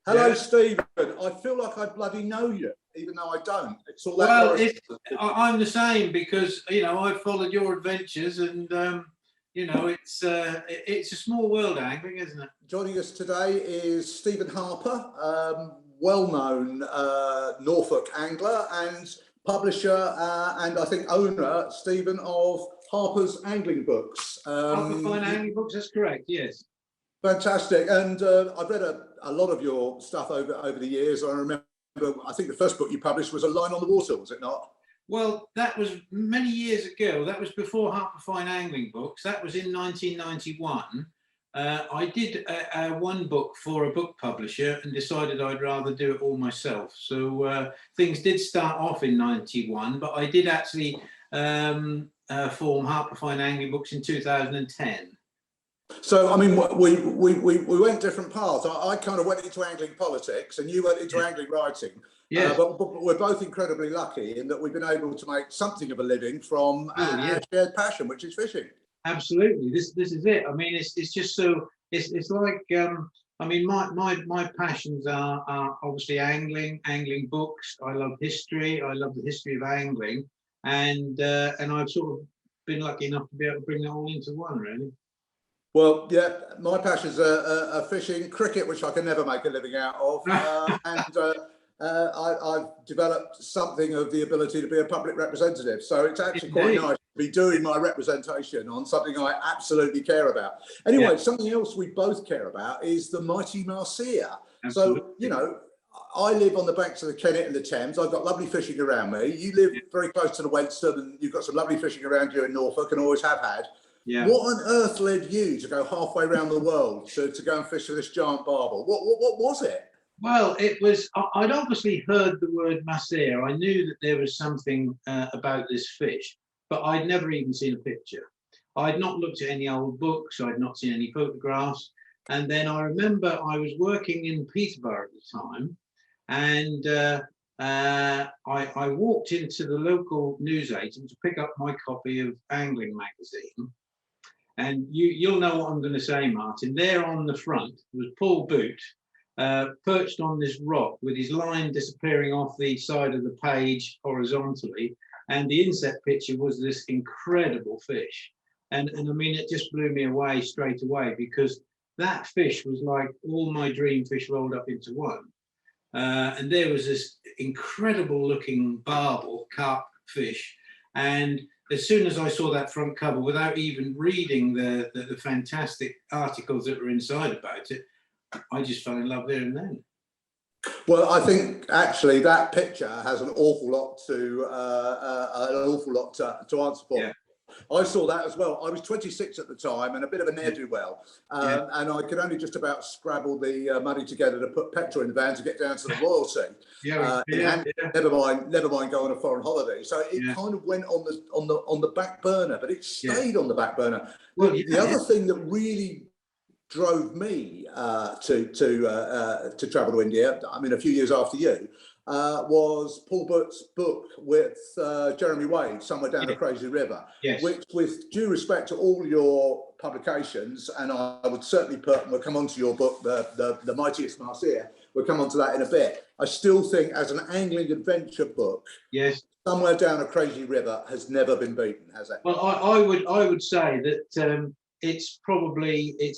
Hello, Yeah. Stephen. I feel like I bloody know you, even though I don't. It's all that. Well, I'm the same because I've followed your adventures, and it's a small world angling, isn't it? Joining us today is Stephen Harper, well-known Norfolk angler and publisher, and I think owner, Stephen, of Harper's Angling Books. Harper Fine Angling Books. That's correct. Yes. Fantastic. And I've read a lot of your stuff over the years. I remember, I think the first book you published was A Line on the Water, was it not? Well, that was many years ago. That was before Harper Fine Angling Books. That was in 1991. I did one book for a book publisher and decided I'd rather do it all myself. So things did start off in 91, but I did actually form Harper Fine Angling Books in 2010. So, I mean, we went different paths. I kind of went into angling politics and you went into angling writing. Yes. But we're both incredibly lucky in that we've been able to make something of a living from our shared passion, which is fishing. Absolutely. This is it. I mean, it's just so, it's like, I mean, my passions are obviously angling books. I love history. I love the history of angling. And I've sort of been lucky enough to be able to bring it all into one, really. Well, yeah, my passions are fishing, cricket, which I can never make a living out of, and I've developed something of the ability to be a public representative. So it's actually quite nice to be doing my representation on something I absolutely care about. Anyway, something else we both care about is the mighty Mahseer. So, I live on the banks of the Kennet and the Thames. I've got lovely fishing around me. You live very close to the Western, and you've got some lovely fishing around you in Norfolk and always have had. Yeah. What on earth led you to go halfway around the world to go and fish for this giant barbel? What was it? Well, it was, I'd obviously heard the word Mahseer. I knew that there was something about this fish, but I'd never even seen a picture. I'd not looked at any old books. I'd not seen any photographs. And then I remember I was working in Peterborough at the time, and I walked into the local newsagent to pick up my copy of Angling magazine. And you'll know what I'm going to say, Martin. There on the front was Paul Boot, perched on this rock with his line disappearing off the side of the page horizontally. And the inset picture was this incredible fish. And I mean, it just blew me away straight away, because that fish was like all my dream fish rolled up into one. And there was this incredible looking barbel, carp fish. And as soon as I saw that front cover, without even reading the fantastic articles that were inside about it, I just fell in love there and then. Well, I think actually that picture has an awful lot to answer for. Yeah. I saw that as well. I was 26 at the time and a bit of a ne'er-do-well, and I could only just about scrabble the money together to put petrol in the van to get down to the royalty. Never mind go on a foreign holiday. So it kind of went on the back burner, but it stayed on the back burner. Well, the other thing that really drove me to travel to India, I mean, a few years after you, was Paul Burts' book with Jeremy Wade, Somewhere Down the Crazy River, which, with due respect to all your publications, and I would certainly put, and we'll come on to your book, the Mightiest Mahseer, we'll come on to that in a bit. I still think as an angling adventure book, Somewhere Down a Crazy River has never been beaten, has it? Well, I would say that it's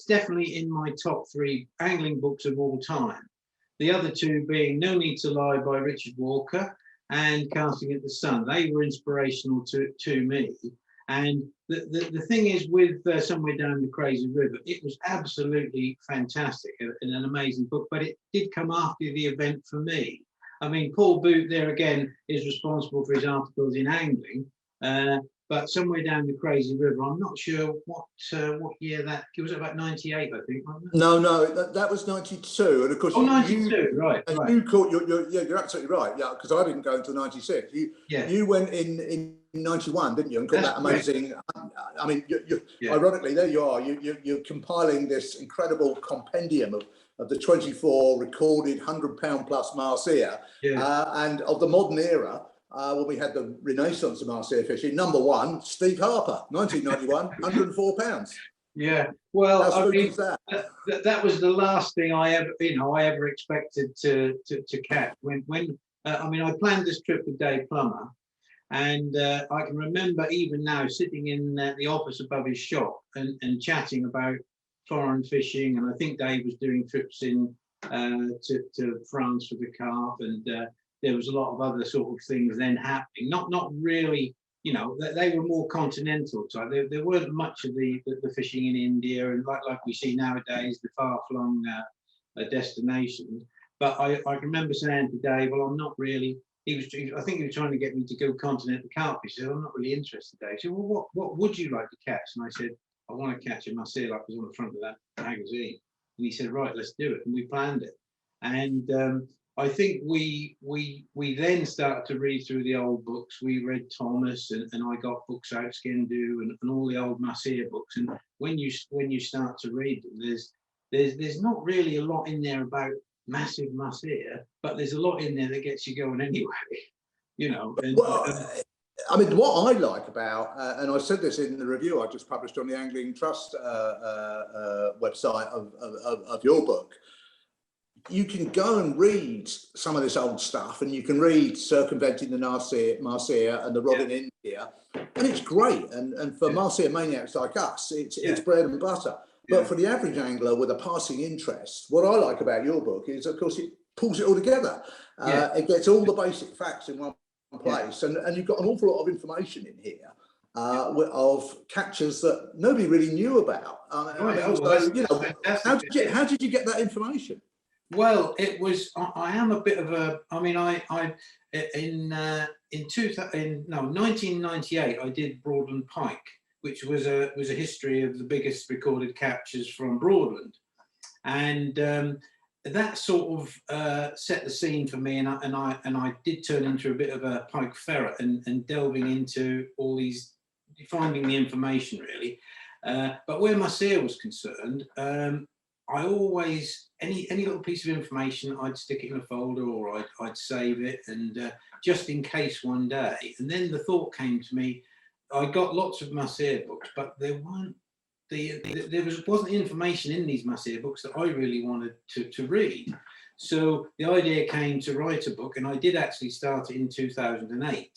definitely in my top 3 angling books of all time. The other 2 being No Need to Lie by Richard Walker and Casting at the Sun. They were inspirational to me. And the thing is, with Somewhere Down the Crazy River, it was absolutely fantastic and an amazing book, but it did come after the event for me. I mean, Paul Boot there again is responsible for his articles in angling, but Somewhere Down the Crazy River, I'm not sure what year that, it was about 98, I think, wasn't it? No, that was 92, and of course, 92, right. You caught you're absolutely right, because I didn't go until 96. You went in 91, didn't you, and caught that amazing. I mean, ironically, there you are. You're compiling this incredible compendium of the 24 recorded 100-pound plus Mahseer, and of the modern era. When we had the renaissance of Mahseer fishing, number 1, Steve Harper, 1991, 104 pounds. Yeah. Well, How spooky is that? That was the last thing I ever expected to catch. I mean, I planned this trip with Dave Plummer, and I can remember even now sitting in the office above his shop and chatting about foreign fishing. And I think Dave was doing trips in to France for the carp, and there was a lot of other sort of things then happening. Not really. You know, they were more continental type. There weren't much of the fishing in India, and like we see nowadays, the far-flung destinations. But I remember saying to Dave, well, I'm not really. I think he was trying to get me to go continental carp. He said, I'm not really interested, Dave. He said, well, what would you like to catch? And I said, I want to catch a Mahseer like was on the front of that magazine. And he said, right, let's do it. And we planned it. And I think we then started to read through the old books. We read Thomas, and I got books out, Skendu, and all the old Mahseer books. And when you start to read them, there's not really a lot in there about massive Mahseer, but there's a lot in there that gets you going anyway. You know. And, I mean, what I like about, and I said this in the review I just published on the Angling Trust website of your book. You can go and read some of this old stuff, and you can read Circumventing the Mahseer and the Rod in India, and it's great. And for Mahseer maniacs like us, it's bread and butter. But for the average angler with a passing interest, what I like about your book is, of course, it pulls it all together. It gets all the basic facts in one place, and you've got an awful lot of information in here of catches that nobody really knew about. How did you get that information? Well, it was. I am a bit of a. I mean, in 1998, I did Broadland Pike, which was a history of the biggest recorded captures from Broadland, and that sort of set the scene for me. And I did turn into a bit of a pike ferret and delving into all these, finding the information really. But where Mahseer was concerned, I always, any little piece of information, I'd stick it in a folder, or I'd save it, and just in case one day. And then the thought came to me, I got lots of Mahseer books, but there wasn't information in these Mahseer books that I really wanted to read. So the idea came to write a book, and I did actually start it in 2008.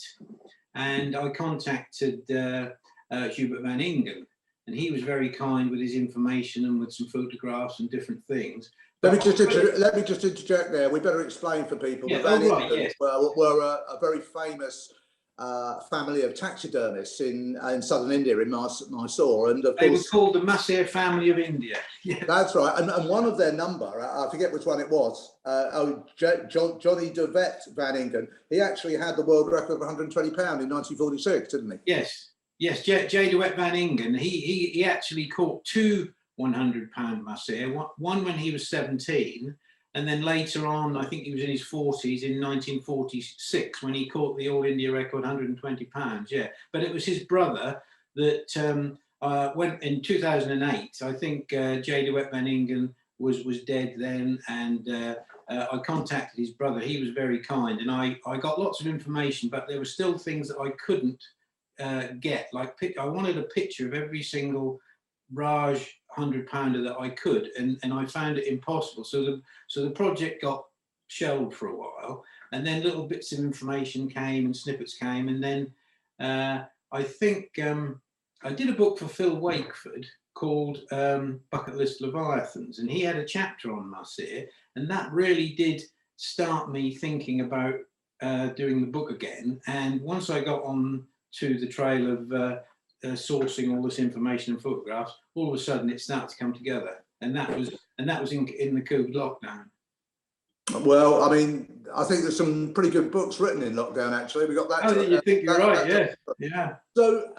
And I contacted Hubert van Ingen, and he was very kind with his information and with some photographs and different things. Let me just interject there. We better explain for people. Yeah, The Van Ingen were a very famous family of taxidermists in southern India, in Mysore, and of they course, were called the Mahseer family of India. Yeah. That's right, and one of their number, I forget which one it was. Johnny de Vet van Ingen. He actually had the world record of 120 pound in 1946, didn't he? Yes, J. de Vet van Ingen. He actually caught two 100-pound Mahseer. One when he was 17. And then later on, I think he was in his 40s in 1946 when he caught the All India record, 120 pounds. Yeah, but it was his brother that went in 2008. I think J. de Vet van Ingen was dead then, and I contacted his brother. He was very kind, and I got lots of information, but there were still things that I couldn't get. Like I wanted a picture of every single Raj 100-pounder that I could, and I found it impossible. So the project got shelved for a while, and then little bits of information came and snippets came, and then I think I did a book for Phil Wakeford called Bucket List Leviathans, and he had a chapter on Mahseer, and that really did start me thinking about doing the book again. And once I got on to the trail of sourcing all this information and photographs, all of a sudden it started to come together, and that was in the COVID lockdown. Well, I mean, I think there's some pretty good books written in lockdown. Actually, we got that. Oh, you think you're right? Yeah. So,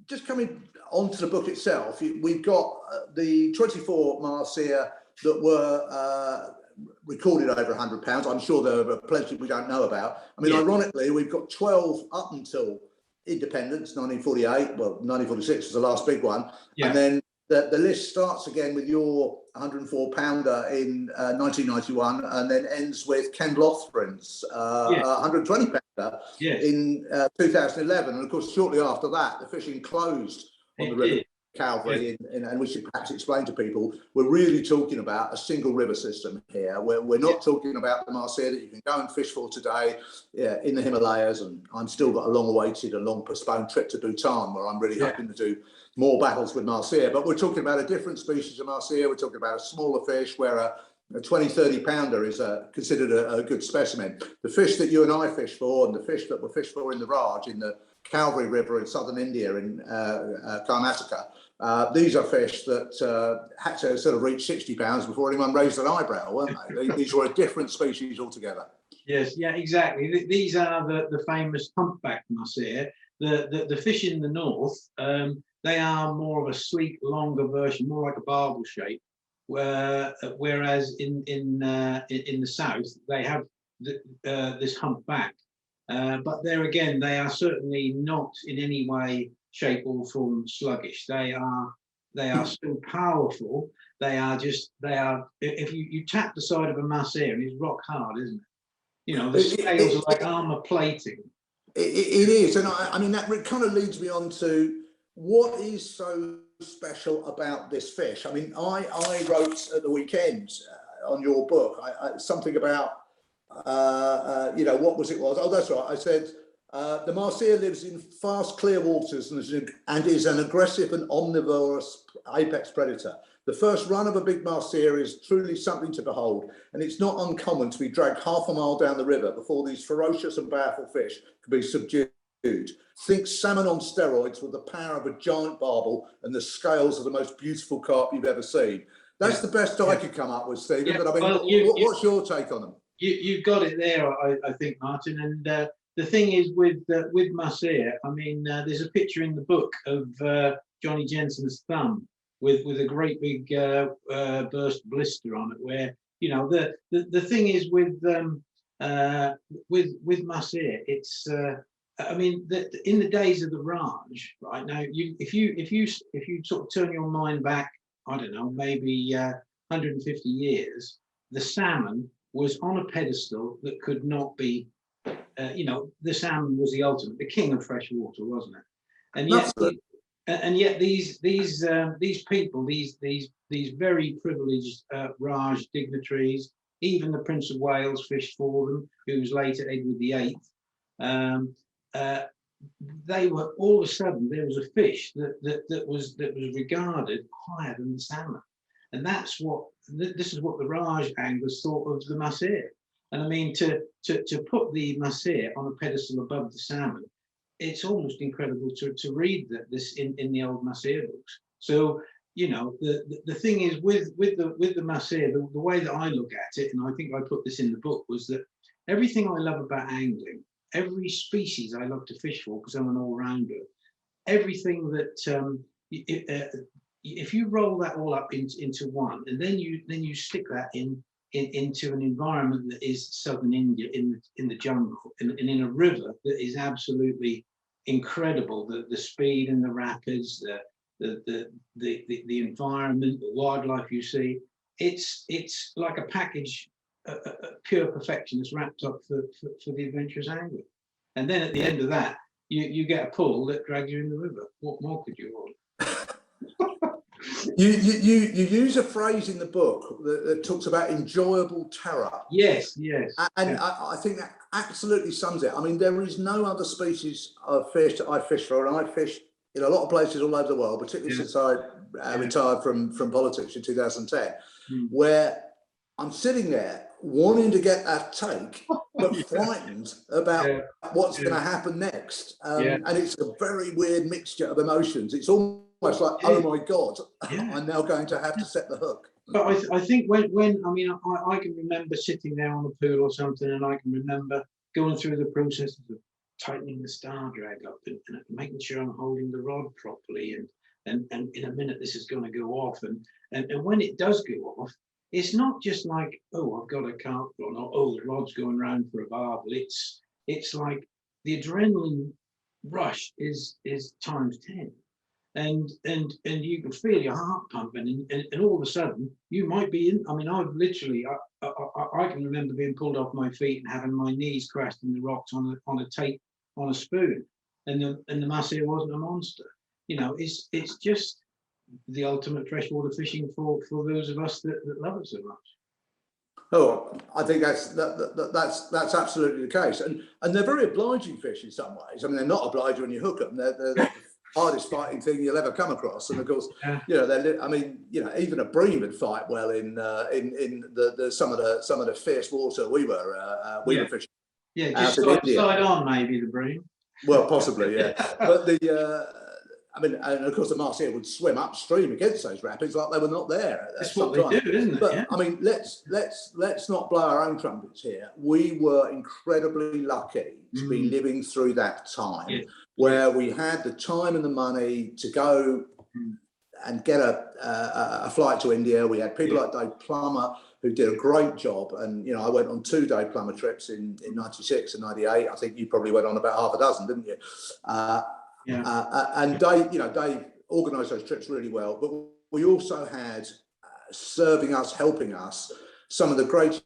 just coming on to the book itself, we've got the 24 Mahseer that were recorded over 100 pounds. I'm sure there are plenty we don't know about. I mean, ironically, we've got 12 up until Independence, 1948. Well, 1946 was the last big one, and then the list starts again with your 104 pounder in 1991, and then ends with Ken Lothrin's 120 pounder in 2011. And of course, shortly after that, the fishing closed on the river. Calvary, and we should perhaps explain to people, we're really talking about a single river system here. We're not talking about the Mahseer that you can go and fish for today in the Himalayas, and I'm still got a long-awaited and long-postponed trip to Bhutan, where I'm really hoping to do more battles with Mahseer. But we're talking about a different species of Mahseer. We're talking about a smaller fish where a 20, 30 pounder is considered a good specimen. The fish that you and I fish for, and the fish that were fished for in the Raj, in the Calvary River in southern India, in Karnataka, these are fish that had to sort of reach 60 pounds before anyone raised an eyebrow, weren't they? These were a different species altogether. Yes, yeah, exactly. These are the famous humpback Mahseer. The fish in the north, they are more of a sleek, longer version, more like a barbel shape. Whereas in the south they have this humpback, but there again they are certainly not in any way, shape or form sluggish. They are still powerful. They are if you tap the side of a Mahseer, it's rock hard, isn't it? You know, the scales are like armor plating. It is, and I mean that kind of leads me on to what is so special about this fish. I mean, I wrote at the weekend on your book something about you know, what was it? Oh, that's right. I said the Mahseer lives in fast, clear waters and is an aggressive and omnivorous apex predator. The first run of a big Mahseer is truly something to behold, and it's not uncommon to be dragged half a mile down the river before these ferocious and powerful fish can be subdued. Think salmon on steroids with the power of a giant barbel and the scales of the most beautiful carp you've ever seen. That's the best I could come up with, Stephen. But I mean, what's your take on them? You've got it there, I think, Martin. And the thing is with Mahseer, I mean, there's a picture in the book of Johnny Jensen's thumb with a great big burst blister on it. Where, you know, the thing is with Mahseer, it's I mean, in the days of the Raj, right now, if you sort of turn your mind back, I don't know, maybe 150 years, the salmon was on a pedestal that could not be, you know, the salmon was the ultimate, the king of fresh water, wasn't it? And yet, these people, these very privileged Raj dignitaries, even the Prince of Wales fished for them, who was later Edward VIII. They were, all of a sudden there was a fish that was regarded higher than the salmon, and this is what the Raj anglers thought of the Mahseer. And I mean, to put the Mahseer on a pedestal above the salmon, it's almost incredible to read this in the old Mahseer books. So, you know, the thing is with the Mahseer, the way that I look at it, and I think I put this in the book, was that everything I love about angling, every species I love to fish for, because I'm an all-rounder, everything that if you roll that all up into one, and then you stick that into an environment that is southern India, in the jungle, and in a river that is absolutely incredible, the speed and the rapids, the environment, the wildlife you see, it's like a package, pure perfection that's wrapped up for the adventurous angler. And then at the end of that, you get a pull that drags you in the river. What more could you want? You use a phrase in the book that talks about enjoyable terror. Yes. And I think that absolutely sums it. I mean, there is no other species of fish that I fish for, and I fish in a lot of places all over the world, particularly since I retired from politics in 2010, where I'm sitting there wanting to get a take, but frightened about what's going to happen next. And it's a very weird mixture of emotions. It's almost like, oh my God, I'm now going to have to set the hook. But I think when I mean, I can remember sitting there on a pool or something, and I can remember going through the process of tightening the star drag up and making sure I'm holding the rod properly, and in a minute this is going to go off, and when it does go off, it's not just like, oh, I've got a carp on, or oh, the rod's going round for a barbel. It's like the adrenaline rush is times 10. And you can feel your heart pumping, and all of a sudden you might be in. I mean, I've literally, I can remember being pulled off my feet and having my knees crashed in the rocks on a tape on a spoon, and the Mahseer wasn't a monster. You know, it's just the ultimate freshwater fishing for those of us that love it so much. Oh, I think that's absolutely the case, and they're very obliging fish in some ways. I mean, they're not obliging when you hook them. They're the hardest fighting thing you'll ever come across, and of course, you know, I mean, you know, even a bream would fight well in some of the fierce water we were fishing. Yeah, just side on maybe the bream. Well, possibly, yeah. But I mean, and of course, the Mahseer would swim upstream against those rapids like they were not there. That's what they do, isn't it? But yeah. I mean, let's not blow our own trumpets here. We were incredibly lucky to be living through that time where we had the time and the money to go and get a flight to India. We had people like Dave Plummer who did a great job, and you know, I went on 2 Dave Plummer trips in '96 and '98. I think you probably went on about half a dozen, didn't you? And Dave organised those trips really well. But we also had helping us, some of the greatest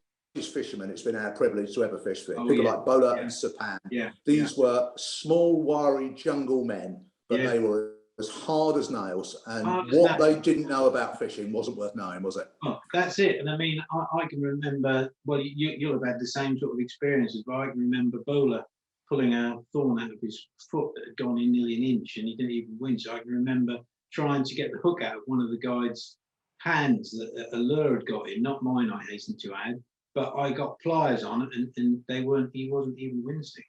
fishermen it's been our privilege to ever fish with. People like Bola and Sapan. These were small, wiry jungle men, but they were as hard as nails. And what they didn't know about fishing wasn't worth knowing, was it? Oh, that's it. And I mean, I can remember, well, you'll have had the same sort of experiences, but I can remember Bola pulling a thorn out of his foot that had gone in nearly an inch and he didn't even winch. I can remember trying to get the hook out of one of the guide's hands that a lure had got in, not mine, I hasten to add, but I got pliers on it and he wasn't even wincing.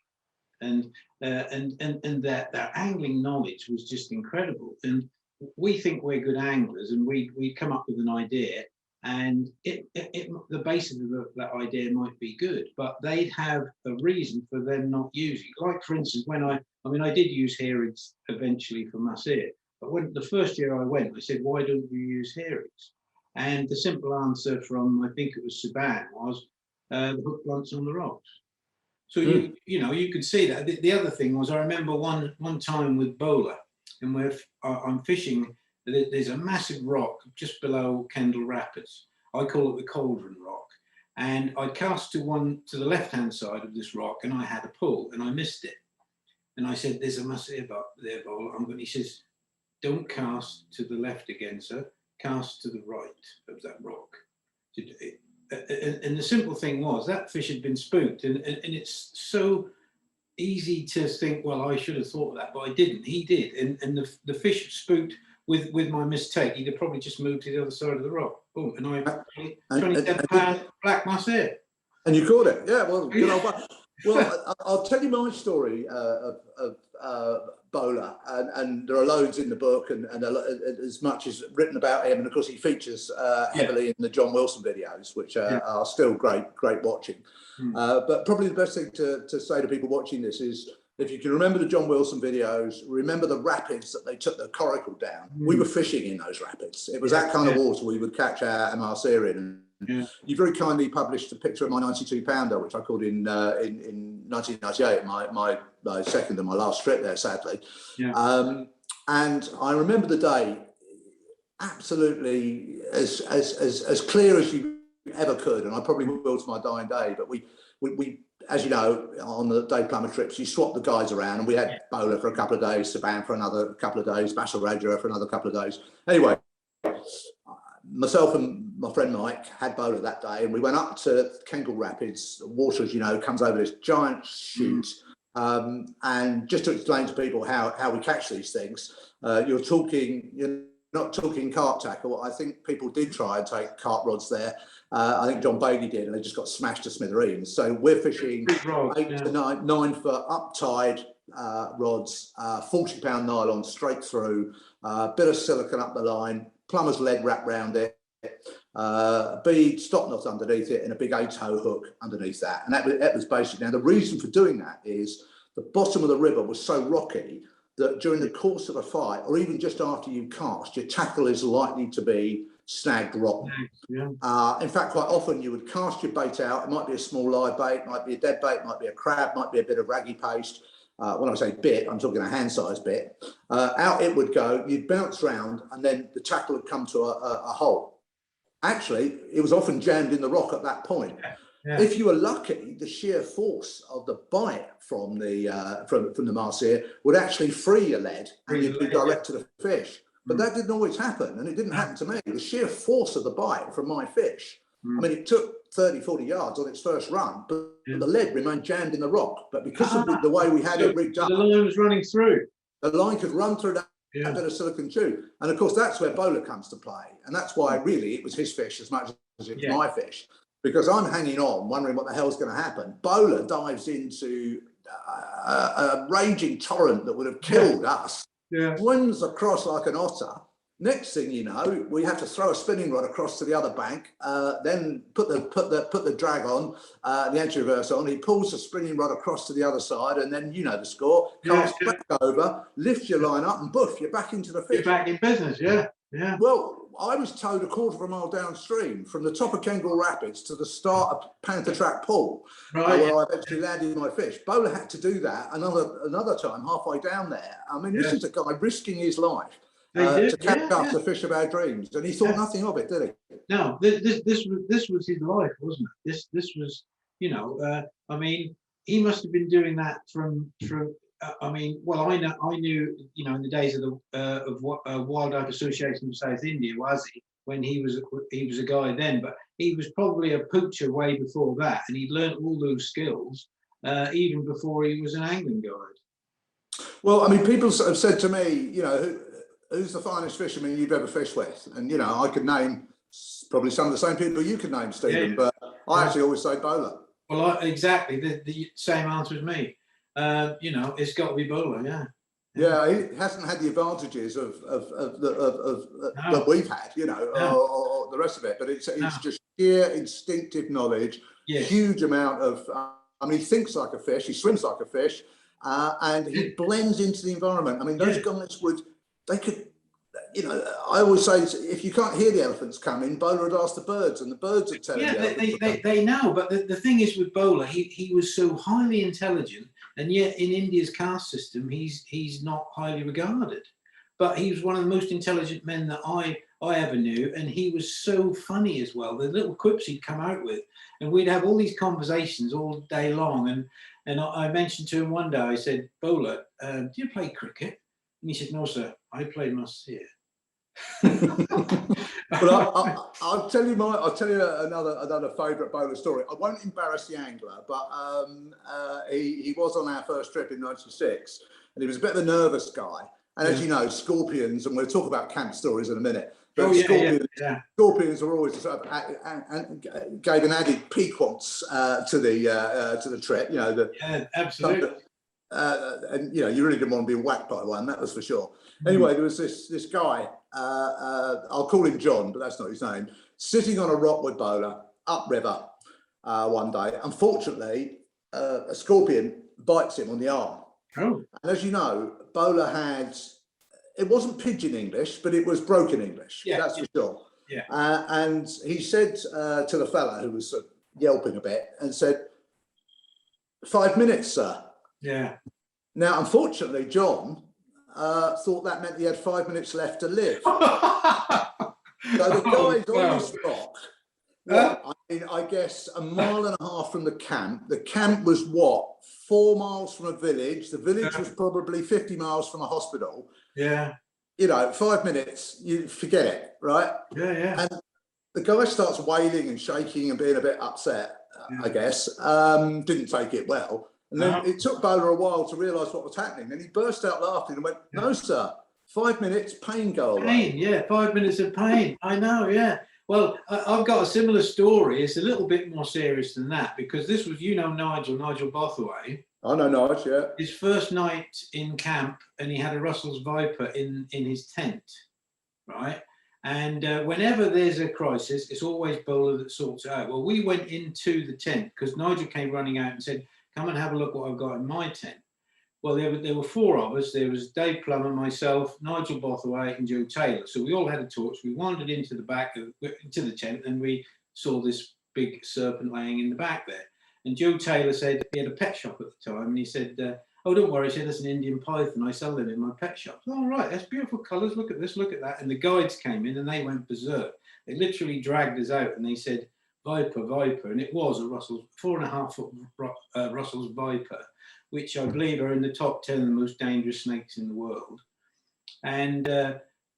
And their angling knowledge was just incredible. And we think we're good anglers and we come up with an idea, and the basis of that idea might be good, but they'd have a reason for them not using. Like, for instance, when I did use hearings eventually for Mahseer, but when the first year I went, I said, why don't you use hearings? And the simple answer from, I think it was Saban, was the hook blunts on the rocks. So you could see that. The other thing was, I remember one time with Bola, and I'm fishing. There's a massive rock just below Kendall Rapids. I call it the Cauldron Rock. And I cast to the left-hand side of this rock, and I had a pull, and I missed it. And I said, "There's a Mahseer there, Bola." He says, "Don't cast to the left again, sir. Cast to the right of that rock." And the simple thing was that fish had been spooked, and it's so easy to think, well, I should have thought of that, but I didn't. He did, and the fish spooked with my mistake. He'd have probably just moved to the other side of the rock. Boom, and I 27-pound black Mahseer. And you caught it, yeah. Well, good old. Well, I'll tell you my story of Bola, and there are loads in the book, and as much is written about him, and of course he features heavily in the John Wilson videos, which are still great watching. But probably the best thing to say to people watching this is, if you can remember the John Wilson videos, remember the rapids that they took the coracle down. We were fishing in those rapids. It was that kind of water we would catch our Mahseer in. You very kindly published a picture of my 92-pounder, which I caught in 1998, my second and my last trip there, sadly. And I remember the day absolutely as clear as you ever could, and I probably will to my dying day. But we as you know, on the Dave Plummer trips, you swap the guys around, and we had Bola for a couple of days, Saban for another couple of days, Basil Raja for another couple of days. Anyway, myself and my friend Mike had Bola that day, and we went up to Kendall Rapids. The water, as you know, comes over this giant chute. And just to explain to people how we catch these things, you're not talking carp tackle. I think people did try and take carp rods there. I think John Bailey did, and they just got smashed to smithereens. So we're fishing 8 to 9 foot up tide rods, 40-pound nylon straight through, bit of silicone up the line, plumber's lead wrapped round it, bead, stop knot underneath it, and a big 8-toe hook underneath that. And that was basically. Now, the reason for doing that is the bottom of the river was so rocky that during the course of a fight, or even just after you cast, your tackle is likely to be snagged rotten. In fact, quite often you would cast your bait out. It might be a small live bait, might be a dead bait, might be a crab, might be a bit of raggy paste. When I say bit, I'm talking a hand-sized bit. Out it would go, you'd bounce round, and then the tackle would come to a hole. Actually, it was often jammed in the rock at that point. If you were lucky, the sheer force of the bite from the Mahseer would actually free your lead, and you'd be direct to the fish. But that didn't always happen, and it didn't happen to me. The sheer force of the bite from my fish, I mean, it took 30, 40 yards on its first run, but the lead remained jammed in the rock. But because of the way we had it rigged up, the line was running through. The line could run through that bit of silicon tube. And of course, that's where Bowler comes to play. And that's why really it was his fish as much as it was my fish. Because I'm hanging on, wondering what the hell's going to happen. Bowler dives into a raging torrent that would have killed us. Swims across like an otter. Next thing you know, we have to throw a spinning rod across to the other bank, then put the drag on, the anti-reverse on. He pulls the spinning rod across to the other side, and then you know the score. Cast back over, lift your line up, and boof, you're back into the fish. You're back in business, yeah. Well, I was towed a quarter of a mile downstream from the top of Kengal Rapids to the start of Panther Track Pool, where I eventually landed my fish. Bowler had to do that another time halfway down there. I mean, this is a guy risking his life to catch up the fish of our dreams, and he thought nothing of it, did he? No, this was his life, wasn't it? This was, you know, I mean, he must have been doing that from. I mean, well, I knew, you know, in the days of the Wildlife Association of South India, was he? When he was a guy then, but he was probably a poacher way before that, and he'd learned all those skills even before he was an angling guide. Well, I mean, people have said to me, you know, who's the finest fisherman you've ever fished with? And you know, I could name probably some of the same people you could name, Stephen, but I actually always say Bowler. Well, exactly the same answer as me. You know, it's got to be Bowler, Yeah, he hasn't had the advantages of that we've had, you know, or the rest of it. But it's just sheer instinctive knowledge, huge amount of. I mean, he thinks like a fish, he swims like a fish, and he blends into the environment. I mean, those guys they could. You know, I always say if you can't hear the elephants coming, Bowler would ask the birds, and the birds would tell you. They know. But the thing is with Bowler, he was so highly intelligent, and yet in India's caste system, he's not highly regarded. But he was one of the most intelligent men that I ever knew, and he was so funny as well. The little quips he'd come out with, and we'd have all these conversations all day long. And I mentioned to him one day, I said, Bowler, do you play cricket? And he said, no, sir, I play Mahseer. But I'll tell you another favourite Bowler story. I won't embarrass the angler, but he was on our first trip in '96, and he was a bit of a nervous guy. And as you know, scorpions, and we'll talk about camp stories in a minute. But scorpions are always sort of and gave an added piquance to the trip. You know, absolutely. And you know, you really didn't want to be whacked by one, that was for sure. Anyway, there was this guy, I'll call him John, but that's not his name, sitting on a rock with Bowler upriver one day. Unfortunately, a scorpion bites him on the arm. And as you know, Bowler had, it wasn't pidgin English, but it was broken English, that's for sure. And he said to the fella who was sort of yelping a bit, and said, 5 minutes, sir. Now, unfortunately, John thought that meant he had 5 minutes left to live. So the guy's on his rock. I mean, I guess a mile and a half from the camp. The camp was what, 4 miles from a village. The village was probably 50 miles from a hospital. You know, 5 minutes, you forget it, right? And the guy starts wailing and shaking and being a bit upset, I guess. Didn't take it well. And then it took Bowler a while to realise what was happening. And he burst out laughing and went, no, sir, 5 minutes, pain go away. Pain, 5 minutes of pain. I know, Well, I've got a similar story. It's a little bit more serious than that, because this was, you know, Nigel Bothaway. I know Nigel, His first night in camp, and he had a Russell's Viper in his tent, right? And whenever there's a crisis, it's always Bowler that sorts it out. Well, we went into the tent because Nigel came running out and said, come and have a look what I've got in my tent. Well, there were 4 of us. There was Dave Plummer, myself, Nigel Bothaway, and Joe Taylor. So we all had a torch. We wandered into the tent, and we saw this big serpent laying in the back there. And Joe Taylor said he had a pet shop at the time, and he said, "Oh, don't worry," he said, "that's an Indian python. I sell them in my pet shop." "Oh, right, that's beautiful colours. Look at this, look at that." And the guides came in, and they went berserk. They literally dragged us out, and they said, "Viper, Viper," and it was a Russell's 4.5 foot Russell's Viper, which I believe are in the top 10 of the most dangerous snakes in the world. And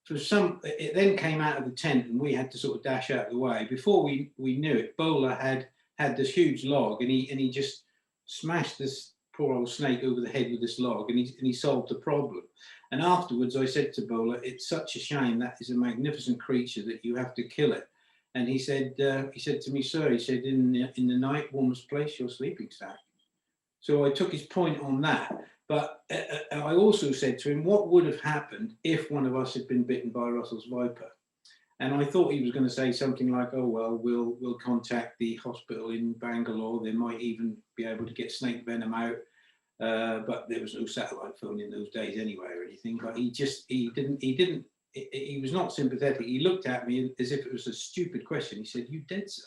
it then came out of the tent and we had to sort of dash out of the way. Before we knew it, Bowler had this huge log, and he just smashed this poor old snake over the head with this log, and he solved the problem. And afterwards I said to Bowler, it's such a shame, that is a magnificent creature that you have to kill it. And he said to me, sir, he said, in the night warmest place, your sleeping sack. So I took his point on that. But I also said to him, what would have happened if one of us had been bitten by Russell's viper? And I thought he was going to say something like, oh, well, we'll contact the hospital in Bangalore. They might even be able to get snake venom out. But there was no satellite phone in those days anyway or anything. But he was not sympathetic. He looked at me as if it was a stupid question. He said, you dead, sir?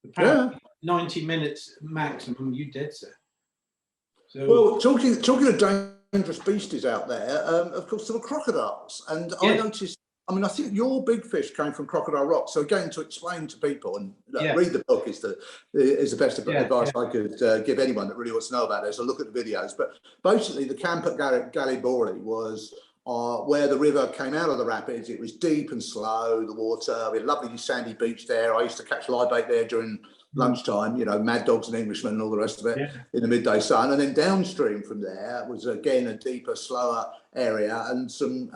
Apparently, 90 minutes maximum, you dead, sir? So, well, talking of dangerous beasties out there, of course, there were crocodiles. And yeah. I noticed, I mean, I think your big fish came from Crocodile Rock. So again, to explain to people, and read the book is the best advice I could give anyone that really wants to know about it. So look at the videos. But basically, the camp at Gallipoli was where the river came out of the rapids. It was deep and slow, the water. We had a lovely sandy beach there. I used to catch live bait there during lunchtime, you know, mad dogs and Englishmen and all the rest of it in the midday sun. And then downstream from there was again a deeper, slower area and some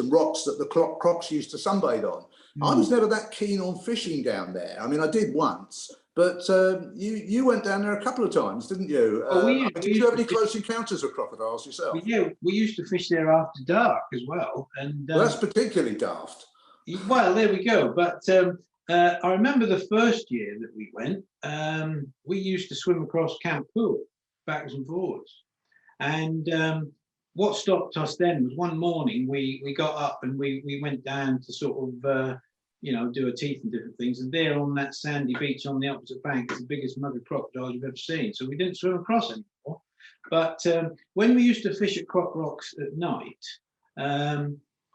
rocks that the crocs used to sunbathe on. I was never that keen on fishing down there. I mean, I did once, but you went down there a couple of times, didn't you? Did you have any close encounters with crocodiles yourself? Yeah, we used to fish there after dark as well. And well, that's particularly daft. Well, there we go. But I remember the first year that we went, we used to swim across Camp Pool, backwards and forwards. And what stopped us then was one morning we got up and we went down to sort of, you know, do a teeth and different things. And there on that sandy beach on the opposite bank is the biggest mother crocodile you've ever seen. So we didn't swim across anymore. But when we used to fish at Croc Rocks at night, I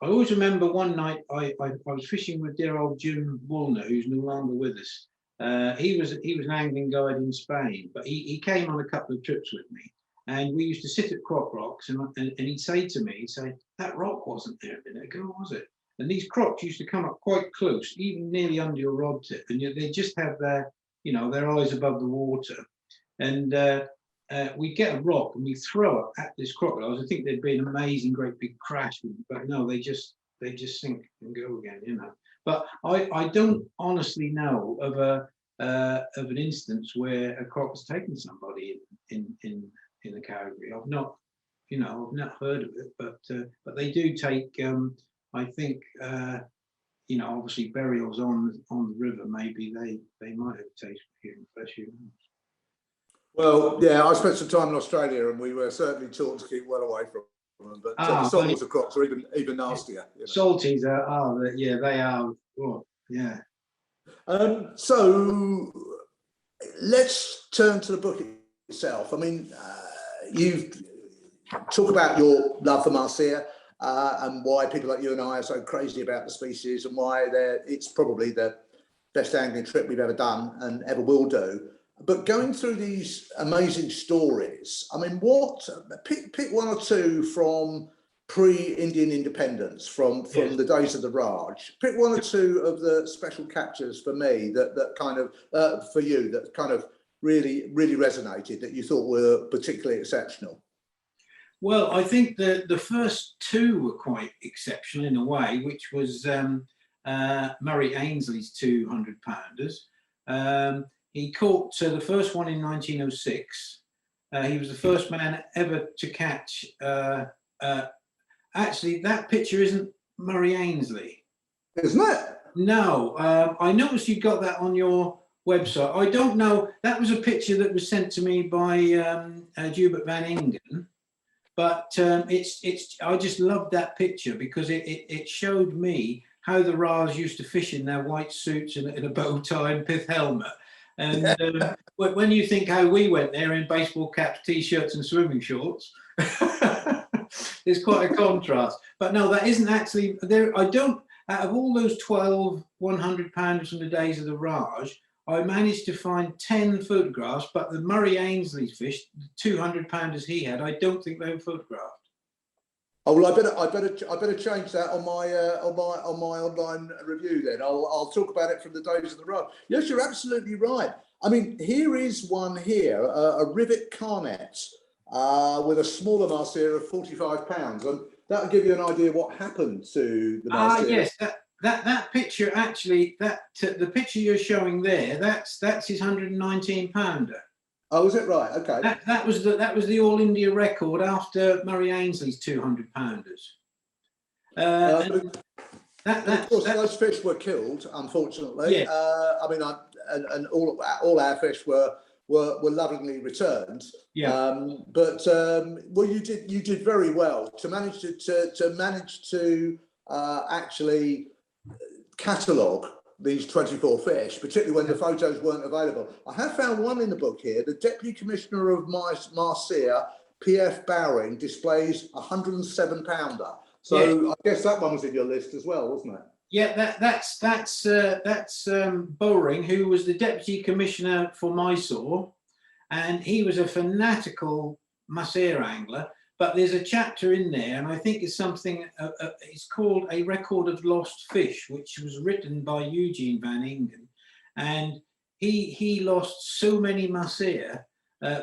always remember one night I was fishing with dear old Jim Woolner, who's no longer with us. He was an angling guide in Spain, but he came on a couple of trips with me. And we used to sit at Croc Rocks, and he'd say to me, that rock wasn't there a minute ago, was it? And these crocs used to come up quite close, even nearly under your rod tip, and they just have their, you know, their eyes above the water. And we get a rock and we throw it at this crocodile. I think there'd be an amazing, great big crash, but no, they just sink and go again, you know. But I don't honestly know of an instance where a croc has taken somebody in the category. I've not heard of it, but they do take. I think you know, obviously burials on the river. Maybe they might have a taste for human flesh. Who knows? Well, yeah, I spent some time in Australia, and we were certainly taught to keep well away from them. But the saltwater crocs are even nastier. You know? Salties are yeah, they are. Oh, yeah. So let's turn to the book itself. I mean, you talk about your love for Mahseer and why people like you and I are so crazy about the species, and why it's probably the best angling trip we've ever done and ever will do. But going through these amazing stories, I mean, pick one or two from pre-Indian independence, from the days of the Raj. Pick one or two of the special captures for me that kind of, for you, that kind of really resonated, that you thought were particularly exceptional. Well, I think the first two were quite exceptional in a way, which was Murray Ainsley's 200-pounders. He caught the first one in 1906. He was the first man ever to catch. Actually, that picture isn't Murray Ainsley. Isn't it? No. I noticed you got that on your website. I don't know. That was a picture that was sent to me by Hubert van Ingen. But I just loved that picture because it showed me how the Raj used to fish in their white suits and a bow tie and pith helmet. And when you think how we went there in baseball caps, t-shirts and swimming shorts, there's quite a contrast. But no, that isn't actually there. I don't, out of all those 12 100-pounders from the days of the Raj, I managed to find 10 photographs, but the Murray Ainsley fish, the 200-pounders he had, I don't think they were photographed. Oh well, I better change that on my online review. Then I'll talk about it from the days of the rod. Yes, you're absolutely right. I mean, here is one here, a rivet carnet with a smaller Mahseer of 45 pounds, and that'll give you an idea what happened to the Mahseer. Yes, that picture actually, the picture you're showing there, that's his 119 pounder. Oh, is it right? Okay. That was the All India record after Murray Ainsley's 200 pounders. Of course, those fish were killed, unfortunately. Yeah. I mean, and all our fish were lovingly returned. Yeah. Well, you did very well to manage to actually catalogue these 24 fish, particularly when the photos weren't available. I have found one in the book here. The Deputy Commissioner of Mahseer, P.F. Bowring, displays a 107 pounder. So yeah. I guess that one was in your list as well, wasn't it? Yeah, that's Bowring, who was the Deputy Commissioner for Mysore, and he was a fanatical Mahseer angler. But there's a chapter in there, and I think it's something, it's called A Record of Lost Fish, which was written by Eugene Van Ingen. And he lost so many Mahseer,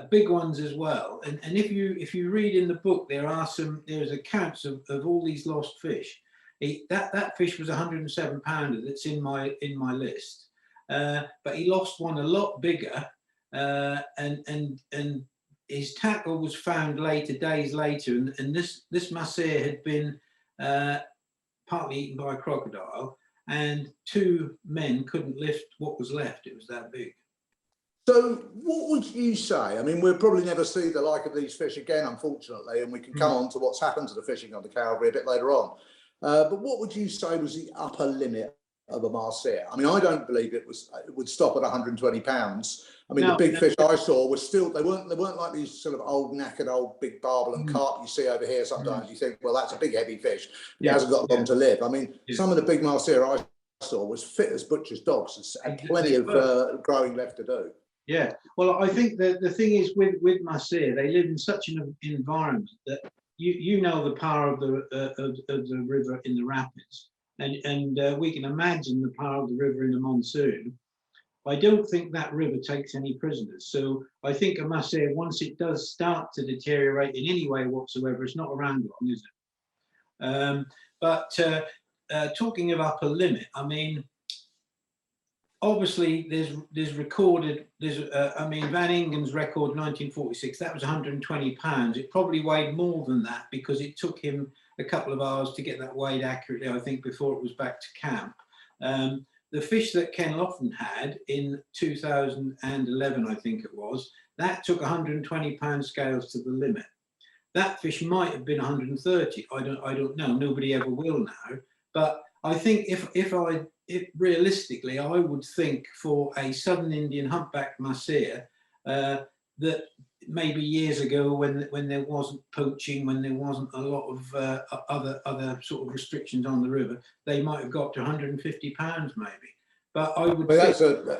big ones as well. And if you read in the book, there's accounts of all these lost fish. That fish was 107 pounder that's in my list. But he lost one a lot bigger, and his tackle was found days later, and this Mahseer had been partly eaten by a crocodile, and two men couldn't lift what was left. It was that big. So what would you say? I mean, we'll probably never see the like of these fish again, unfortunately, and we can come on to what's happened to the fishing on the Calvary a bit later on. But what would you say was the upper limit of a Mahseer? I mean, I don't believe it would stop at 120 pounds. I mean, the big fish I saw were still, they weren't like these sort of old knackered old big barbel and carp you see over here. Sometimes you think, well, that's a big heavy fish. He hasn't got long to live. I mean, some of the big Mahseer I saw was fit as butcher's dogs and plenty of growing left to do. Yeah, well, I think the thing is with Mahseer, they live in such an environment that you know the power of the river in the rapids, and we can imagine the power of the river in the monsoon. I don't think that river takes any prisoners. So I think a Mahseer, once it does start to deteriorate in any way whatsoever, it's not around long, is it? Talking of upper limit, I mean, obviously there's recorded, I mean, Van Ingen's record 1946, that was 120 pounds. It probably weighed more than that because it took him a couple of hours to get that weighed accurately, I think, before it was back to camp. The fish that Ken Lofton had in 2011, I think it was, that took 120 pound scales to the limit. That fish might have been 130. I don't know. Nobody ever will now. But I think if realistically, I would think for a southern Indian humpback Mahseer, that maybe years ago when there wasn't poaching, when there wasn't a lot of other sort of restrictions on the river, they might have got to 150 pounds maybe. But I would. But that's an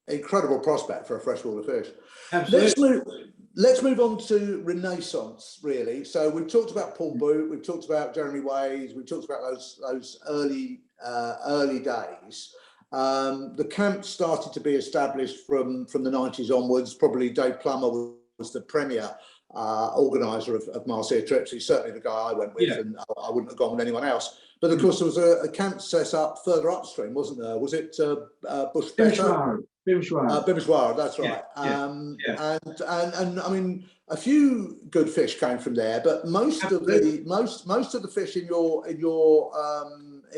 incredible prospect for a freshwater fish. Absolutely. Let's move on to Renaissance, really. So we've talked about Paul Boot, we've talked about Jeremy Ways, we've talked about those early days. The camp started to be established from the 90s onwards. Probably Dave Plummer was the premier organiser of Mahseer trips. He's certainly the guy I went with, and I wouldn't have gone with anyone else. But of course, there was a camp set up further upstream, wasn't there? Was it Bushbetter? Bimishwara, that's right. And I mean, a few good fish came from there, but most of the fish in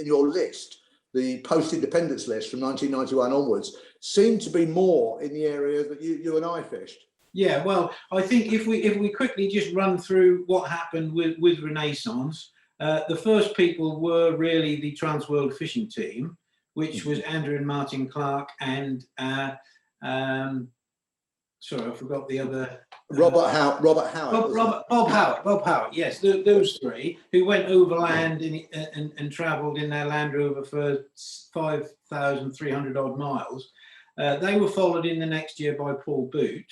your list, the post-independence list from 1991 onwards, seemed to be more in the area that you and I fished. Yeah, well, I think if we quickly just run through what happened with Renaissance, the first people were really the Transworld Fishing Team, which was Andrew and Martin Clark and sorry, I forgot the other. Robert Howard. Bob Howard. Yes, those three who went overland and travelled in their Land Rover for 5,300 odd miles. They were followed in the next year by Paul Boot.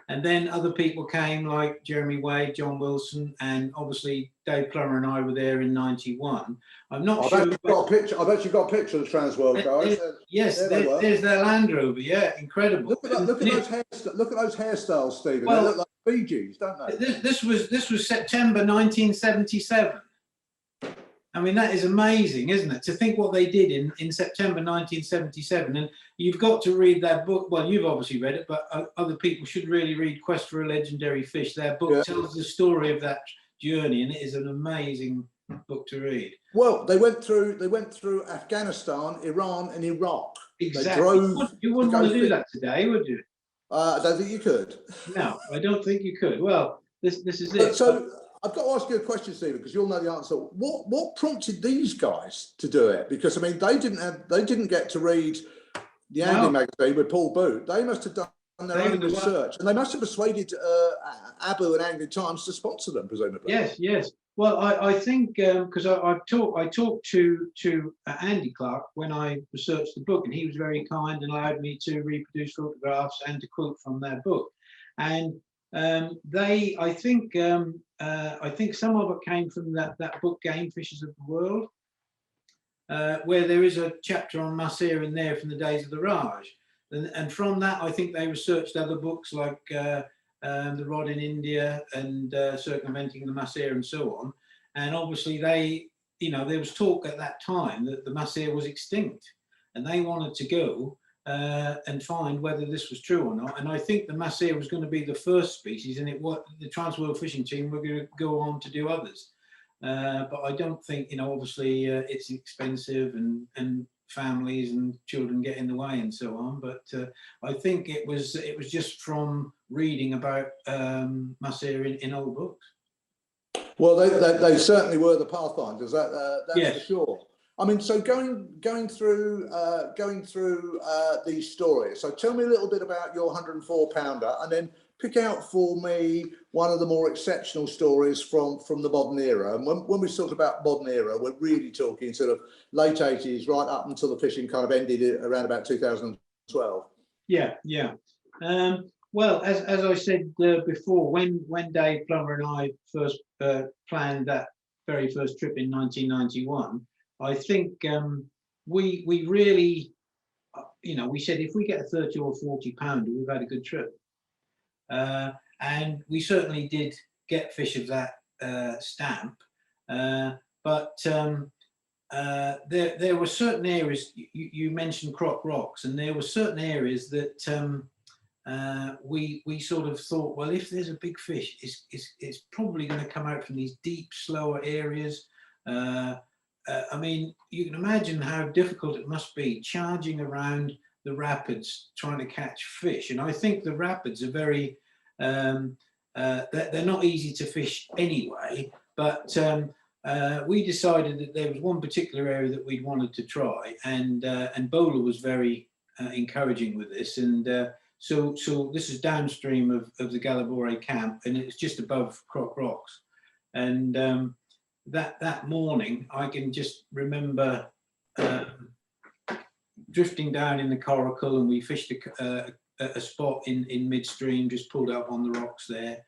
And then other people came like Jeremy Wade, John Wilson, and obviously Dave Plummer and I were there in '91. I'm not sure. I've actually got a picture of the Trans World guys. Yes, there's their Land Rover. Yeah, incredible. Look at those hairstyles, Stephen. Well, they look like Bee Gees, don't they? This was September 1977. I mean, that is amazing, isn't it? To think what they did in September 1977. And you've got to read that book. Well, you've obviously read it, but other people should really read Quest for a Legendary Fish. Their book tells the story of that journey, and it is an amazing book to read. Well, they went through Afghanistan, Iran, and Iraq. Exactly. They drove. You wouldn't want to do that today, would you? I don't think you could. No, I don't think you could. Well, this is it. So I've got to ask you a question, Stephen, because you'll know the answer. What prompted these guys to do it? Because I mean, they didn't get to read the Angling magazine with Paul Booth. They must have done their own research, and they must have persuaded Abu and Angling Times to sponsor them, presumably. Yes. Well, I think because I talked to Andy Clark when I researched the book, and he was very kind and allowed me to reproduce photographs and to quote from their book. And I think some of it came from that book, Game Fishers of the World, where there is a chapter on Mahseer in there from the days of the Raj. And from that, I think they researched other books like the Rod in India and Circumventing the Mahseer and so on. And obviously there was talk at that time that the Mahseer was extinct, and they wanted to go and find whether this was true or not. And I think the Mahseer was going to be the first species, and the Trans World Fishing Team were going to go on to do others. But I don't think, obviously it's expensive and families and children get in the way and so on. But I think it was just from reading about Mahseer in old books. Well, they certainly were the pathfinders. That's for sure. I mean, so going through these stories. So tell me a little bit about your 104 pounder, and then pick out for me one of the more exceptional stories from the modern era. And when we talk about modern era, we're really talking sort of late 80s, right up until the fishing kind of ended around about 2012. Yeah. Well, as I said before, when Dave Plummer and I first planned that very first trip in 1991, I think we really, we said if we get a 30 or 40 pounder, we've had a good trip. And we certainly did get fish of that stamp, but there were certain areas. You mentioned Croc Rocks, and there were certain areas that we sort of thought, well, if there's a big fish, it's probably going to come out from these deep, slower areas. I mean, you can imagine how difficult it must be charging around the rapids trying to catch fish. And I think the rapids are very, they're not easy to fish anyway, but we decided that there was one particular area that we wanted to try, and Bowler was very encouraging with this. And so this is downstream of the Galabore camp, and it's just above Croc Rocks. And that morning, I can just remember drifting down in the coracle, and we fished a spot in midstream, just pulled up on the rocks there.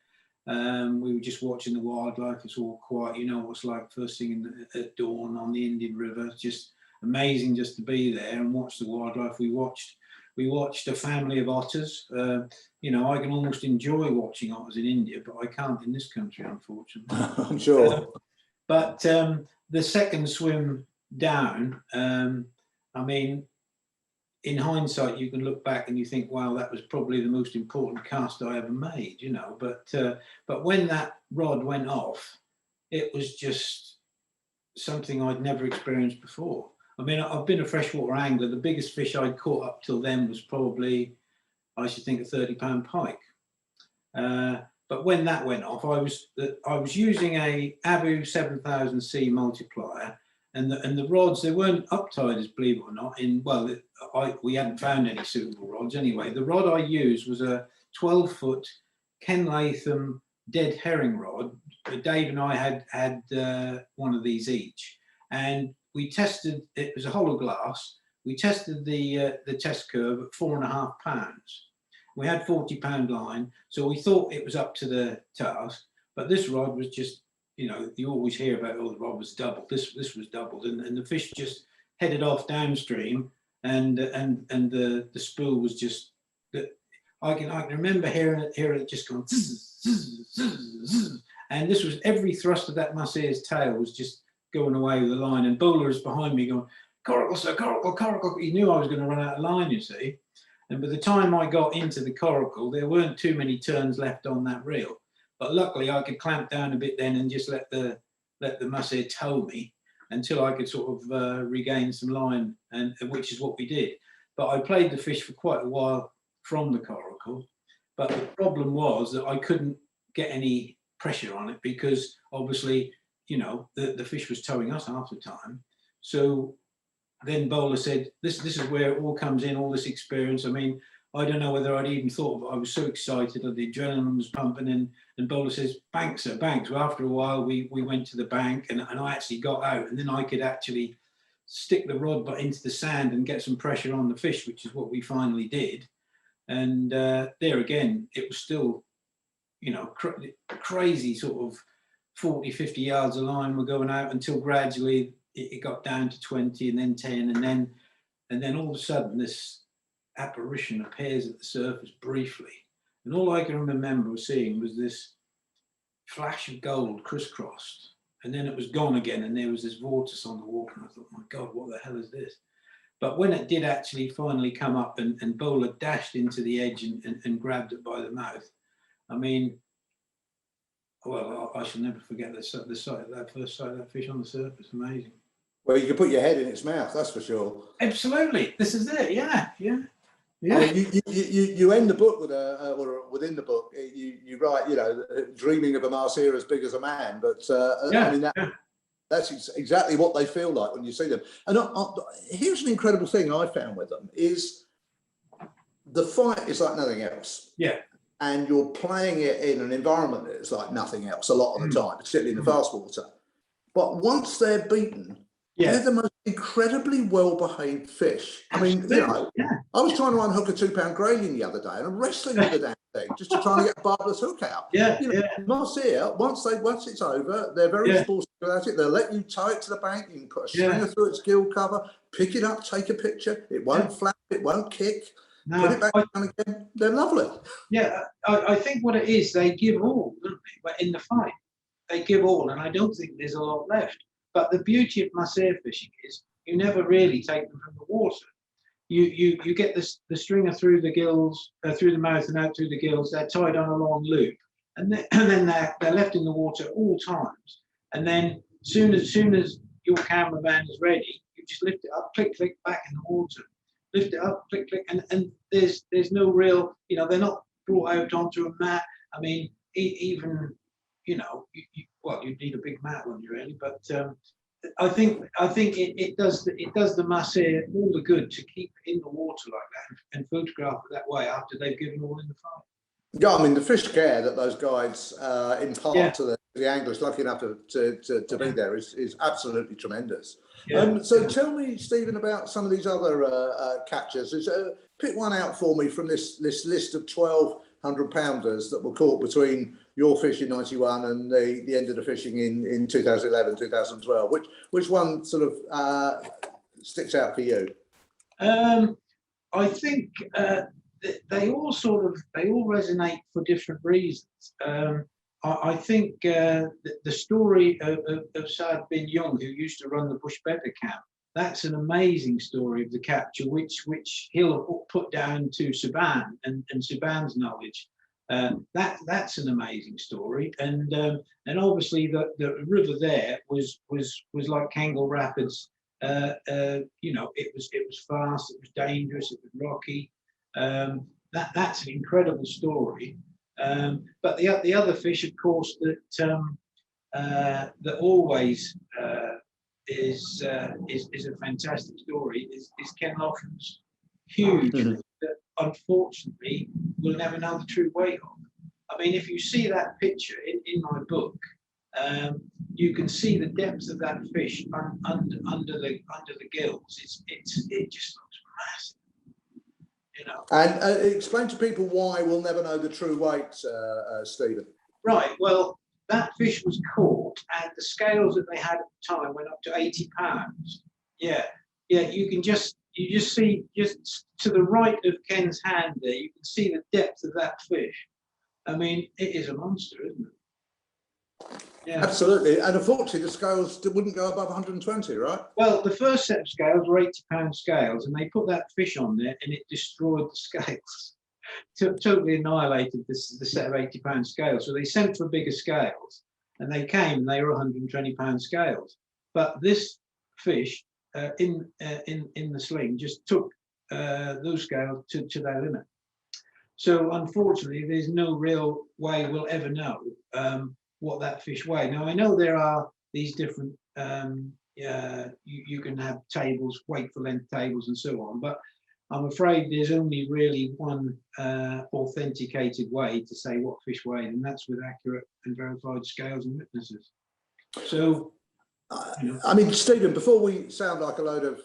We were just watching the wildlife. It's all quiet. You know what it's like first thing at dawn on the Indian River. It's just amazing just to be there and watch the wildlife. We watched a family of otters. I can almost enjoy watching otters in India, but I can't in this country, unfortunately. I'm sure. But the second swim down, I mean, in hindsight, you can look back and you think, wow, that was probably the most important cast I ever made, But when that rod went off, it was just something I'd never experienced before. I mean, I've been a freshwater angler. The biggest fish I'd caught up till then was probably, I should think, a 30-pound pike. But when that went off, I was using a Abu 7000C multiplier, and the rods, they weren't uptiders, believe it or not. We hadn't found any suitable rods anyway. The rod I used was a 12-foot Ken Latham dead herring rod. Dave and I had one of these each, and we tested. It was a hollow glass. We tested the test curve at 4.5 pounds. We had 40-pound line, so we thought it was up to the task. But this rod was just, you know, you always hear about, oh, the rod was doubled. This was doubled, and the fish just headed off downstream, and the spool was just. I can remember hearing it just going, zzz, zzz, zzz, zzz. And this was every thrust of that Mahseer's tail was just going away with the line, and Bowler is behind me going, coracle, sir, coracle, coracle. He knew I was going to run out of line, you see. And by the time I got into the coracle, there weren't too many turns left on that reel. But luckily, I could clamp down a bit then and just let the Mahseer tow me until I could sort of regain some line, and which is what we did. But I played the fish for quite a while from the coracle. But the problem was that I couldn't get any pressure on it because obviously, you know, the fish was towing us half the time. So then Bowler said, this is where it all comes in, all this experience. I mean, I don't know whether I'd even thought of it. I was so excited that the adrenaline was pumping in, and Bowler says, bank, sir, bank. So after a while, we went to the bank, and I actually got out, and then I could actually stick the rod butt into the sand and get some pressure on the fish, which is what we finally did. And there again, it was still, you know, crazy sort of 40, 50 yards of line were going out until gradually it got down to 20 and then 10, and then all of a sudden this apparition appears at the surface briefly, and all I can remember seeing was this flash of gold crisscrossed, and then it was gone again, and there was this vortex on the water, and I thought, my God, what the hell is this? But when it did actually finally come up, and Bowler dashed into the edge and grabbed it by the mouth, I mean, well, I shall never forget the sight of that first sight of that fish on the surface. Amazing. Well, you can put your head in its mouth, that's for sure. Absolutely, this is it. Yeah. You end the book with or within the book, you write, you know, dreaming of a Mahseer as big as a man. But I mean, that's exactly what they feel like when you see them. And here's an incredible thing I found with them is the fight is like nothing else. Yeah. And you're playing it in an environment that's like nothing else a lot of the time, particularly in the fast water. But once they're beaten, they're the most incredibly well-behaved fish. I mean, you know, I was trying to unhook a 2-pound grayling the other day, and I'm wrestling with the damn thing just to try and get a barbless hook out. You know, Mahseer, once it's over, they're very responsible about it. They'll let you tow it to the bank. You can put a stringer through its gill cover, pick it up, take a picture. It won't flap, it won't kick. No, put it back down again. They're lovely. Yeah, I think what it is, they give all, don't they? But in the fight, they give all, and I don't think there's a lot left. But the beauty of Mahseer fishing is you never really take them from the water. You get the stringer through the gills, through the mouth and out through the gills. They're tied on a long loop, and then they're left in the water at all times. And then soon as your cameraman is ready, you just lift it up, click, click, back in the water. Lift it up, click, click, and there's no real, you know, they're not brought out onto a mat. I mean, even, you know, you need a big mat when you're ready, but I think it does the Mahseer all the good to keep it in the water like that and photograph it that way after they've given all in the fight. Yeah, I mean, the fish care that those guides impart to the anglers lucky enough to be there is absolutely tremendous. So tell me, Stephen, about some of these other catches. Pick one out for me from this list of 1,200-pounders that were caught between your fish in '91 and the end of the fishing in 2011, 2012. Which one sort of sticks out for you? I think they all resonate for different reasons. I think the story of Saad bin Young, who used to run the Bush Beggar camp, that's an amazing story of the capture, which he'll put down to Saban and Saban's knowledge. That's an amazing story, and obviously the river there was like Kangle Rapids. You know, it was fast, it was dangerous, it was rocky. That's an incredible story. But the other fish, of course, that always is a fantastic story is Ken Lofton's huge that unfortunately we'll never know the true weight of. I mean, if you see that picture in my book, you can see the depth of that fish under the gills. It just looks massive. you know. And explain to people why we'll never know the true weight, Stephen. Right. Well, that fish was caught, and the scales that they had at the time went up to 80 pounds. Yeah, yeah. You just see just to the right of Ken's hand there. You can see the depth of that fish. I mean, it is a monster, isn't it? Yeah. Absolutely. And unfortunately, the scales wouldn't go above 120, right? Well, the first set of scales were 80-pound scales, and they put that fish on there, and it destroyed the scales. Totally annihilated the set of 80-pound scales. So they sent for bigger scales, and they came, and they were 120-pound scales. But this fish in the sling just took those scales to their limit. So unfortunately, there's no real way we'll ever know what that fish weighed. Now I know there are these different. You can have tables, weight for length tables, and so on, but I'm afraid there's only really one authenticated way to say what fish weighed, and that's with accurate and verified scales and witnesses. So, I mean, Stephen, before we sound like a load of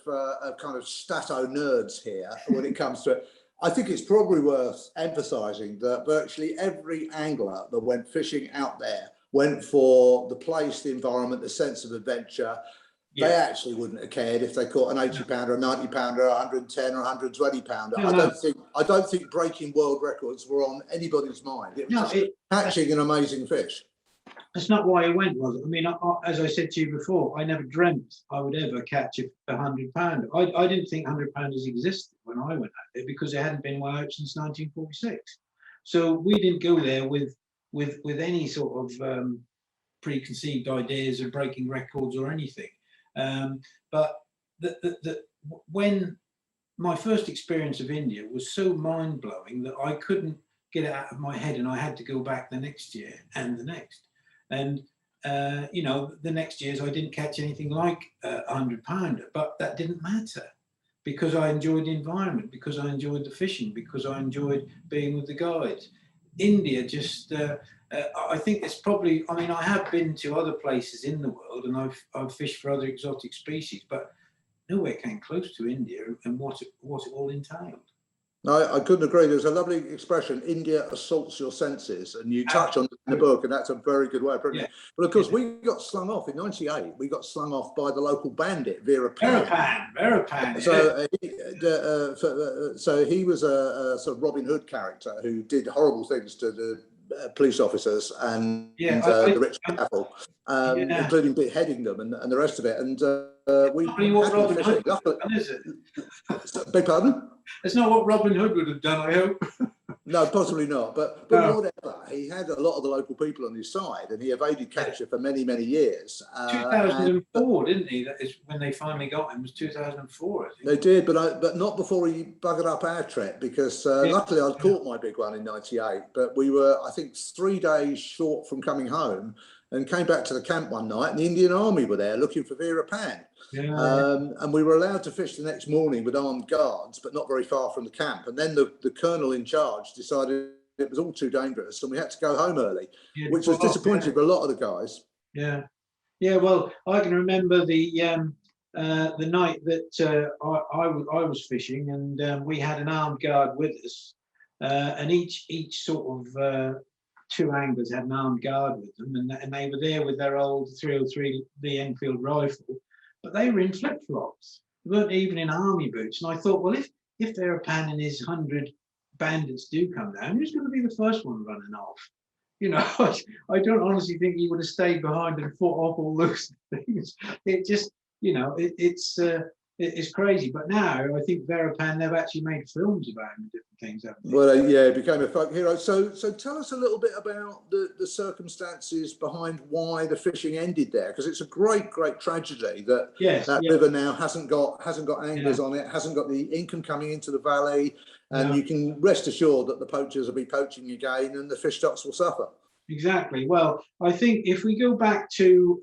kind of stato nerds here when it comes to it, I think it's probably worth emphasising that virtually every angler that went fishing out there went for the place, the environment, the sense of adventure. Yeah. They actually wouldn't have cared if they caught an 80-pounder, a 90-pounder, a 110 or 120-pounder. No, I don't think breaking world records were on anybody's mind. It was just catching an amazing fish. That's not why I went, was it? I mean, as I said to you before, I never dreamt I would ever catch a 100-pounder. I didn't think 100-pounders existed when I went out there because they hadn't been out since 1946. So we didn't go there with any sort of preconceived ideas of breaking records or anything. But when my first experience of India was so mind-blowing that I couldn't get it out of my head, and I had to go back the next year and the next. And you know, the next years I didn't catch anything like a 100-pounder, but that didn't matter because I enjoyed the environment, because I enjoyed the fishing, because I enjoyed being with the guides. India just, I think it's probably, I mean, I have been to other places in the world and I've fished for other exotic species, but nowhere came close to India and what it all entailed. No, I couldn't agree. There's a lovely expression, India assaults your senses, and you touch on it in the book, and that's a very good way of putting it. But of course, we got slung off in '98. We got slung off by the local bandit, Verapan. Verapan. So he was a sort of Robin Hood character who did horrible things to the police officers and the rich couple, including beheading them and the rest of it. And we had Robin Hood. Is it? Beg pardon? It's not what Robin Hood would have done, I hope. No, possibly not. But whatever, he had a lot of the local people on his side, and he evaded capture for many, many years. 2004, didn't he? That is when they finally got him. Was 2004, I think. They did, but not before he buggered up our trip, because luckily I'd caught my big one in '98. But we were, I think, 3 days short from coming home, and came back to the camp one night, and the Indian Army were there looking for Verapan. And we were allowed to fish the next morning with armed guards, but not very far from the camp. And then the colonel in charge decided it was all too dangerous, and we had to go home early, which was disappointing for a lot of the guys. Yeah. Well, I can remember the night that I was fishing, and we had an armed guard with us, and each sort of 2 anglers had an armed guard with them, and they were there with their old 303 the Enfield rifle, but they were in flip-flops. They weren't even in army boots. And I thought, well, if Verapan and his 100 bandits do come down, who's going to be the first one running off? You know, I don't honestly think he would have stayed behind and fought off all those things. It just, you know, it's crazy. But now I think Verapan, they've actually made films about him and different things, haven't they? Well, yeah, he became a folk hero. So tell us a little bit about the circumstances behind why the fishing ended there, because it's a great tragedy that river now hasn't got anglers on it, hasn't got the income coming into the valley, and you can rest assured that the poachers will be poaching again, and the fish stocks will suffer. Exactly. Well, I think if we go back to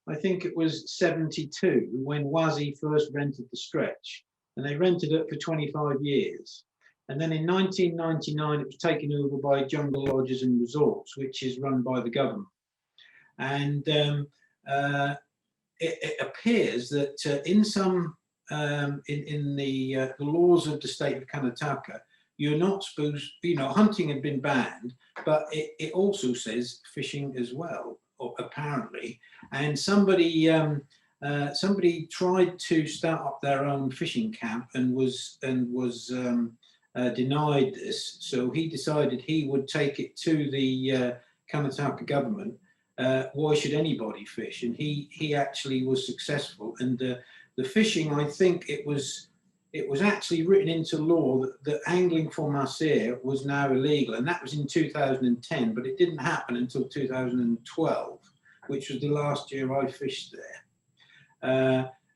I think it was 72 when Wazzy first rented the stretch, and they rented it for 25 years. And then in 1999, it was taken over by Jungle Lodges and Resorts, which is run by the government. And it appears that in some in the laws of the state of Karnataka, you're not supposed, hunting had been banned, but it also says fishing as well, or apparently. And somebody tried to start up their own fishing camp and was denied this. So he decided he would take it to the Karnataka government. Why should anybody fish? And he actually was successful. And the fishing, I think it was actually written into law that angling for Mahseer was now illegal, and that was in 2010, but it didn't happen until 2012, which was the last year I fished there.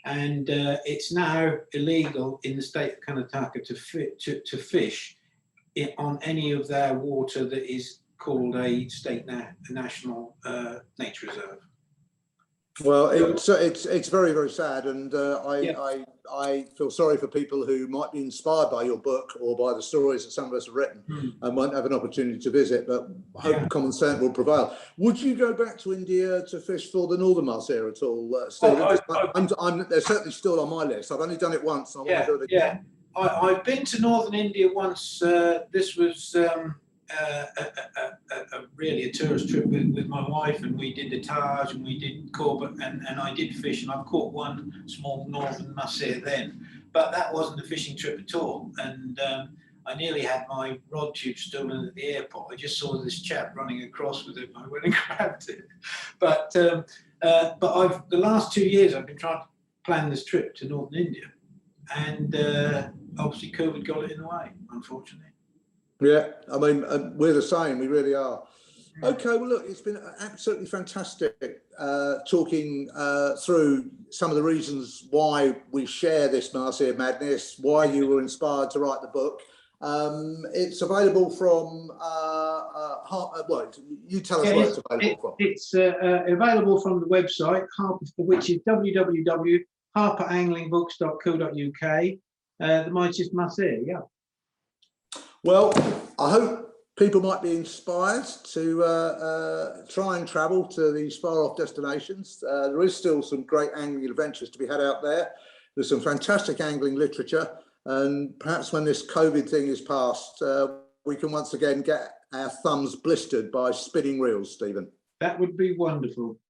And it's now illegal in the state of Karnataka to fish on any of their water that is called a state national nature reserve. Well, it's very, very sad, and I feel sorry for people who might be inspired by your book or by the stories that some of us have written and won't have an opportunity to visit, but I hope common sense will prevail. Would you go back to India to fish for the northern Mahseer at all, Stephen? They're certainly still on my list. I've only done it once, and I want to do it again. I've been to northern India once. This was really a tourist trip with my wife, and we did the Taj and we did Corbett, and I did fish, and I've caught one small northern Mahseer then, but that wasn't a fishing trip at all. And I nearly had my rod tube stolen at the airport. I just saw this chap running across with it, and I went and grabbed it. But the last 2 years I've been trying to plan this trip to northern India, and obviously COVID got it in the way, unfortunately. Yeah, I mean, we're the same. We really are. Okay, well, look, it's been absolutely fantastic talking through some of the reasons why we share this Mahseer madness, why you were inspired to write the book. It's available from well, you tell us where it's available from. It's available from the website, which is www.harperanglingBooks.co.uk. The Mightiest Mahseer, yeah. Well, I hope people might be inspired to try and travel to these far-off destinations. There is still some great angling adventures to be had out there. There's some fantastic angling literature, and perhaps when this COVID thing is past, we can once again get our thumbs blistered by spinning reels, Stephen. That would be wonderful.